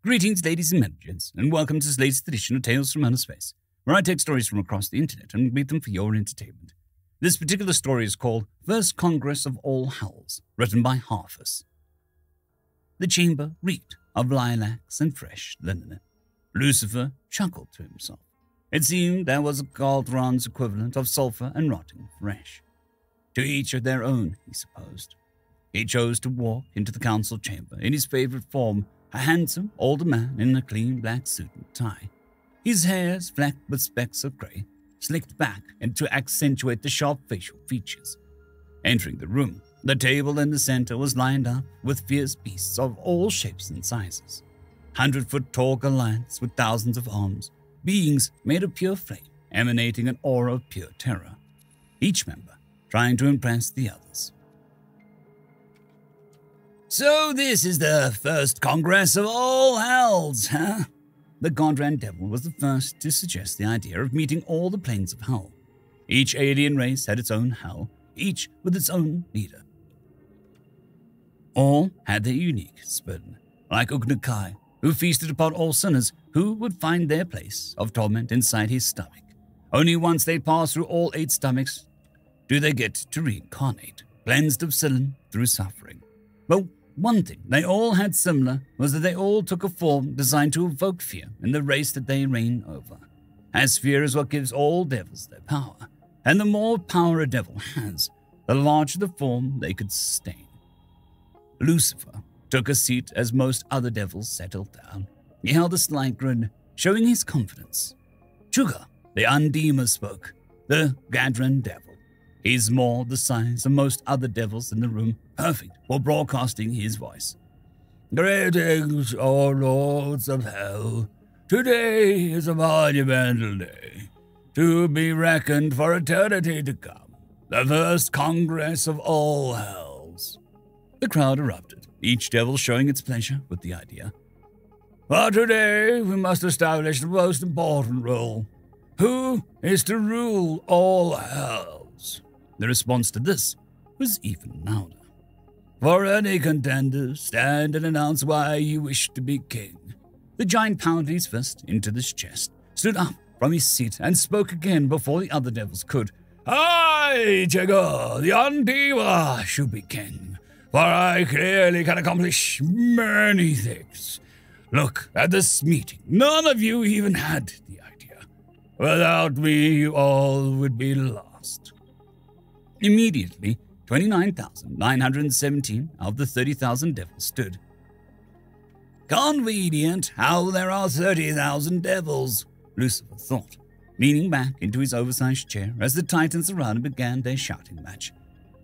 Greetings, ladies and gents, and welcome to this latest edition of Tales from Outer Space, where I take stories from across the internet and read them for your entertainment. This particular story is called First Congress of All Hells, written by Harfus. The chamber reeked of lilacs and fresh linen. Lucifer chuckled to himself. It seemed there was a cauldron's equivalent of sulfur and rotting flesh. To each of their own, he supposed. He chose to walk into the council chamber in his favorite form, a handsome older man in a clean black suit and tie. His hair flecked with specks of grey, slicked back and to accentuate the sharp facial features. Entering the room, the table in the center was lined up with fierce beasts of all shapes and sizes. 100-foot-tall Goliaths with thousands of arms, beings made of pure flame, emanating an aura of pure terror, each member trying to impress the others. So this is the first Congress of All Hells, huh? The Godran Devil was the first to suggest the idea of meeting all the planes of hell. Each alien race had its own hell, each with its own leader. All had their unique burden, like Ugnakai, who feasted upon all sinners who would find their place of torment inside his stomach. Only once they pass through all 8 stomachs do they get to reincarnate, cleansed of sin through suffering. But one thing they all had similar was that they all took a form designed to evoke fear in the race that they reign over, as fear is what gives all devils their power, and the more power a devil has, the larger the form they could sustain. Lucifer took a seat as most other devils settled down. He held a slight grin, showing his confidence. Chuga, the Undeemer, spoke, the Gadran Devil. He's more the size of most other devils in the room, perfect for broadcasting his voice. Greetings, O lords of hell. Today is a monumental day, to be reckoned for eternity to come. The first Congress of All Hells. The crowd erupted, each devil showing its pleasure with the idea. For today, we must establish the most important rule. Who is to rule all hells? The response to this was even louder. For any contender, stand and announce why you wish to be king. The giant pounded his fist into his chest, stood up from his seat, and spoke again before the other devils could. I, Jago, the Undeemer, should be king, for I clearly can accomplish many things. Look at this meeting. None of you even had the idea. Without me, you all would be lost. Immediately, 29,917 of the 30,000 devils stood. Convenient how there are 30,000 devils, Lucifer thought, leaning back into his oversized chair as the titans around him began their shouting match.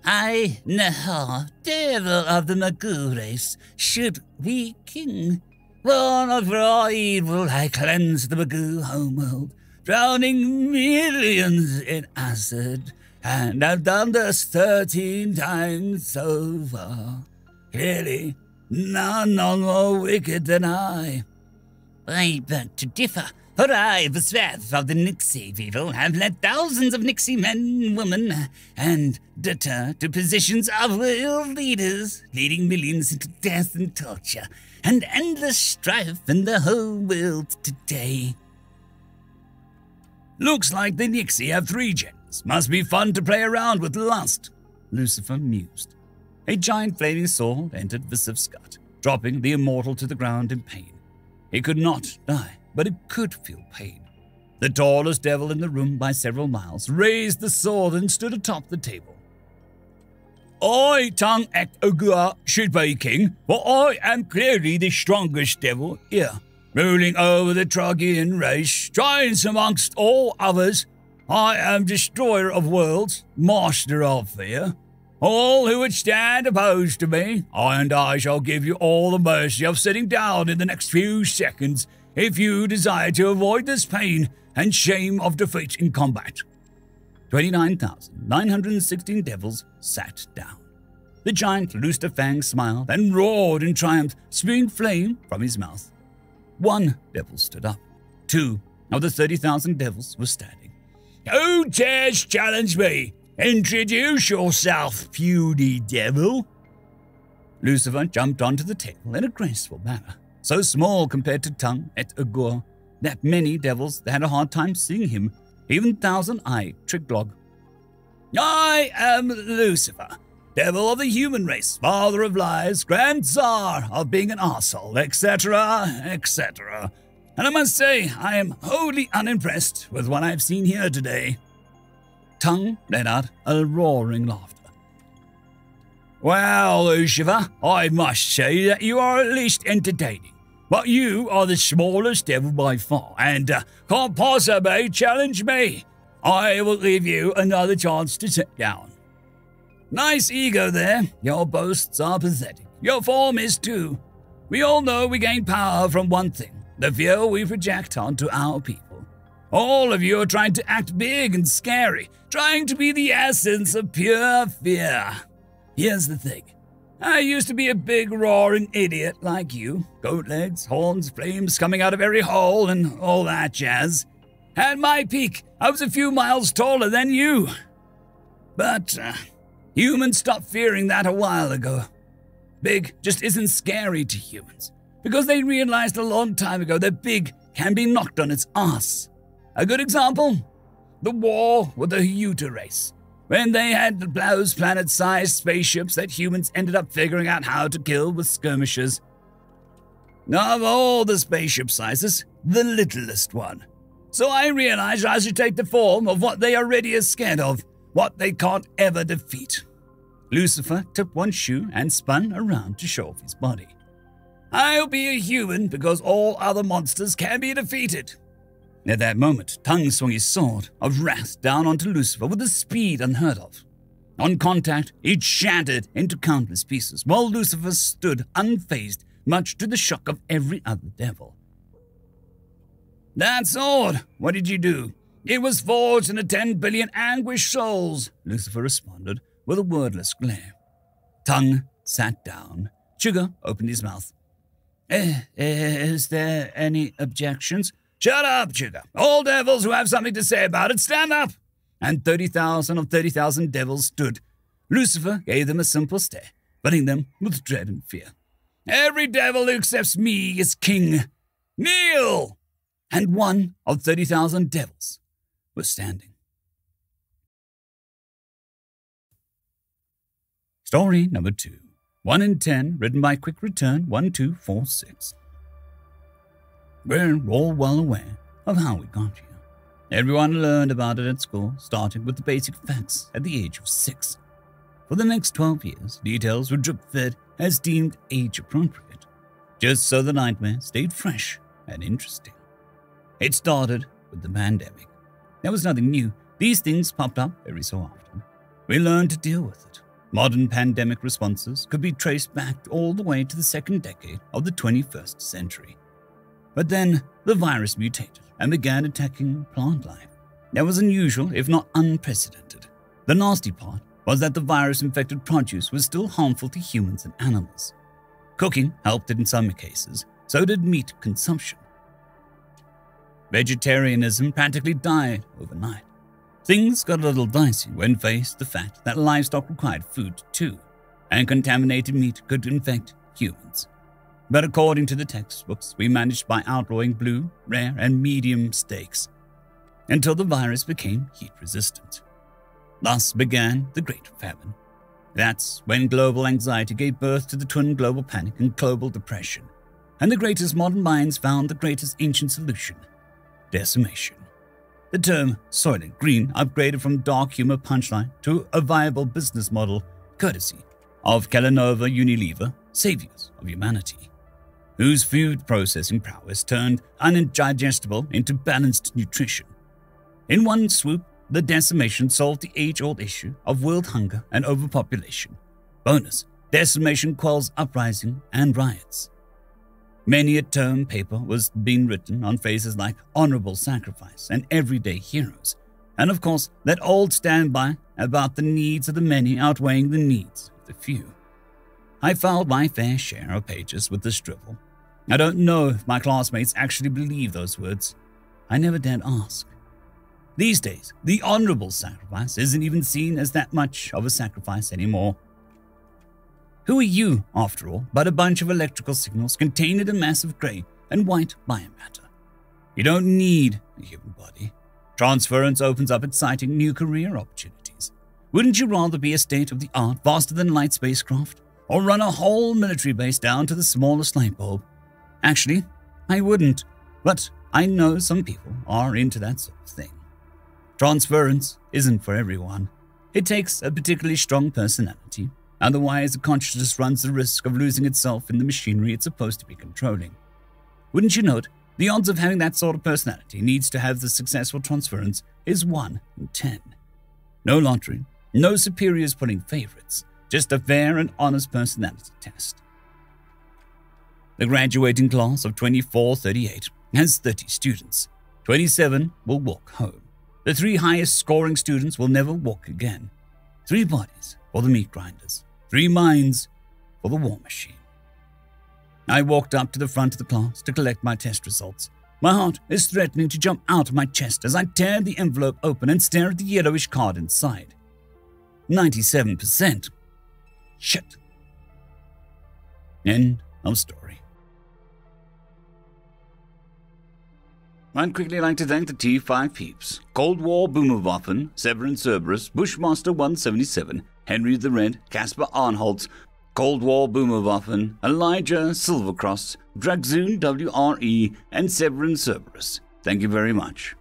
I, Nahar, devil of the Magoo race, should be king. Born of raw evil, I cleanse the Magoo homeworld, drowning millions in acid. And I've done this 13 times so far. Clearly, none more wicked than I. I beg to differ, for I, the wrath of the Nixie people, have led thousands of Nixie men, women, and deter to positions of world leaders, leading millions into death and torture, and endless strife in the whole world today. Looks like the Nixie have 3 genders. Must be fun to play around with lust, Lucifer mused. A giant flaming sword entered Visiv's gut, dropping the immortal to the ground in pain. It could not die, but it could feel pain. The tallest devil in the room by several miles raised the sword and stood atop the table. I, Tung Ek Ogua, should be king, for I am clearly the strongest devil here, ruling over the Trogian race, giants amongst all others. I am destroyer of worlds, master of fear. All who would stand opposed to me, I shall give you all the mercy of sitting down in the next few seconds if you desire to avoid this pain and shame of defeat in combat. 29,916 devils sat down. The giant loosed a fang, smiled, and roared in triumph, spewing flame from his mouth. 1 devil stood up. 2 of the 30,000 devils were standing. Who dares challenge me? Introduce yourself, puny devil. Lucifer jumped onto the table in a graceful manner, so small compared to Tongue et Agro that many devils had a hard time seeing him, even thousand-eyed Trigglog. I am Lucifer, devil of the human race, father of lies, grand czar of being an arsehole, etc., etc. And I must say, I am wholly unimpressed with what I've seen here today. Tongue let out a roaring laughter. Well, Lucifer, I must say that you are at least entertaining. But you are the smallest devil by far, and can't possibly challenge me. I will give you another chance to sit down. Nice ego there. Your boasts are pathetic. Your form is too. We all know we gain power from one thing, the fear we project onto our people. All of you are trying to act big and scary, trying to be the essence of pure fear. Here's the thing. I used to be a big roaring idiot like you. Goat legs, horns, flames coming out of every hole and all that jazz. At my peak, I was a few miles taller than you. But humans stopped fearing that a while ago. Big just isn't scary to humans, because they realized a long time ago that big can be knocked on its ass. A good example? The war with the Huta race, when they had those planet-sized spaceships that humans ended up figuring out how to kill with skirmishers. Of all the spaceship sizes, the littlest one. So I realized I should take the form of what they already are scared of, what they can't ever defeat. Lucifer took one shoe and spun around to show off his body. I'll be a human because all other monsters can be defeated. At that moment, Tongue swung his sword of wrath down onto Lucifer with a speed unheard of. On contact, it shattered into countless pieces, while Lucifer stood unfazed, much to the shock of every other devil. That sword, what did you do? It was forged into 10 billion anguished souls, Lucifer responded with a wordless glare. Tongue sat down. Sugar opened his mouth. Is there any objections? Shut up, Sugar. All devils who have something to say about it, stand up. And 30,000 of 30,000 devils stood. Lucifer gave them a simple stare, filling them with dread and fear. Every devil who accepts me is king. Kneel! And one of 30,000 devils was standing. Story number 2. 1 in 10, written by Quick Return 1246. We're all well aware of how we got here. Everyone learned about it at school, starting with the basic facts at the age of 6. For the next 12 years, details were drip-fed as deemed age-appropriate, just so the nightmare stayed fresh and interesting. It started with the pandemic. There was nothing new. These things popped up every so often. We learned to deal with it. Modern pandemic responses could be traced back all the way to the second decade of the 21st century. But then the virus mutated and began attacking plant life. That was unusual, if not unprecedented. The nasty part was that the virus-infected produce was still harmful to humans and animals. Cooking helped in some cases, so did meat consumption. Vegetarianism practically died overnight. Things got a little dicey when faced the fact that livestock required food too, and contaminated meat could infect humans. But according to the textbooks, we managed by outlawing blue, rare, and medium steaks, until the virus became heat-resistant. Thus began the Great Famine. That's when global anxiety gave birth to the twin global panic and global depression, and the greatest modern minds found the greatest ancient solution: decimation. The term Soylent Green upgraded from dark humor punchline to a viable business model, courtesy of Kellanova Unilever, saviors of humanity, whose food processing prowess turned undigestible into balanced nutrition. In one swoop, the decimation solved the age-old issue of world hunger and overpopulation. Bonus, decimation quells uprising and riots. Many a term paper was being written on phrases like honorable sacrifice and everyday heroes, and of course that old standby about the needs of the many outweighing the needs of the few. I filed my fair share of pages with this drivel. I don't know if my classmates actually believe those words. I never dared ask. These days, the honorable sacrifice isn't even seen as that much of a sacrifice anymore. Who are you, after all, but a bunch of electrical signals contained in a mass of grey and white biomatter? You don't need a human body. Transference opens up exciting new career opportunities. Wouldn't you rather be a state-of-the-art, faster-than-light spacecraft, or run a whole military base down to the smallest light bulb? Actually, I wouldn't, but I know some people are into that sort of thing. Transference isn't for everyone. It takes a particularly strong personality. Otherwise, the consciousness runs the risk of losing itself in the machinery it's supposed to be controlling. Wouldn't you note, the odds of having that sort of personality needs to have the successful transference is 1 in 10. No lottery, no superiors pulling favorites, just a fair and honest personality test. The graduating class of 2438 has 30 students. 27 will walk home. The 3 highest scoring students will never walk again. 3 bodies for the meat grinders. 3 minds for the war machine. I walked up to the front of the class to collect my test results. My heart is threatening to jump out of my chest as I tear the envelope open and stare at the yellowish card inside. 97%. Shit. End of story. I'd quickly like to thank the T5 peeps: Cold War Boomerwaffen, Severin Cerberus, Bushmaster 177, Henry the Red, Caspar Arnholtz, Cold War Boomerwaffen, Elijah Silvercross, Dragzoon WRE, and Severin Cerberus. Thank you very much.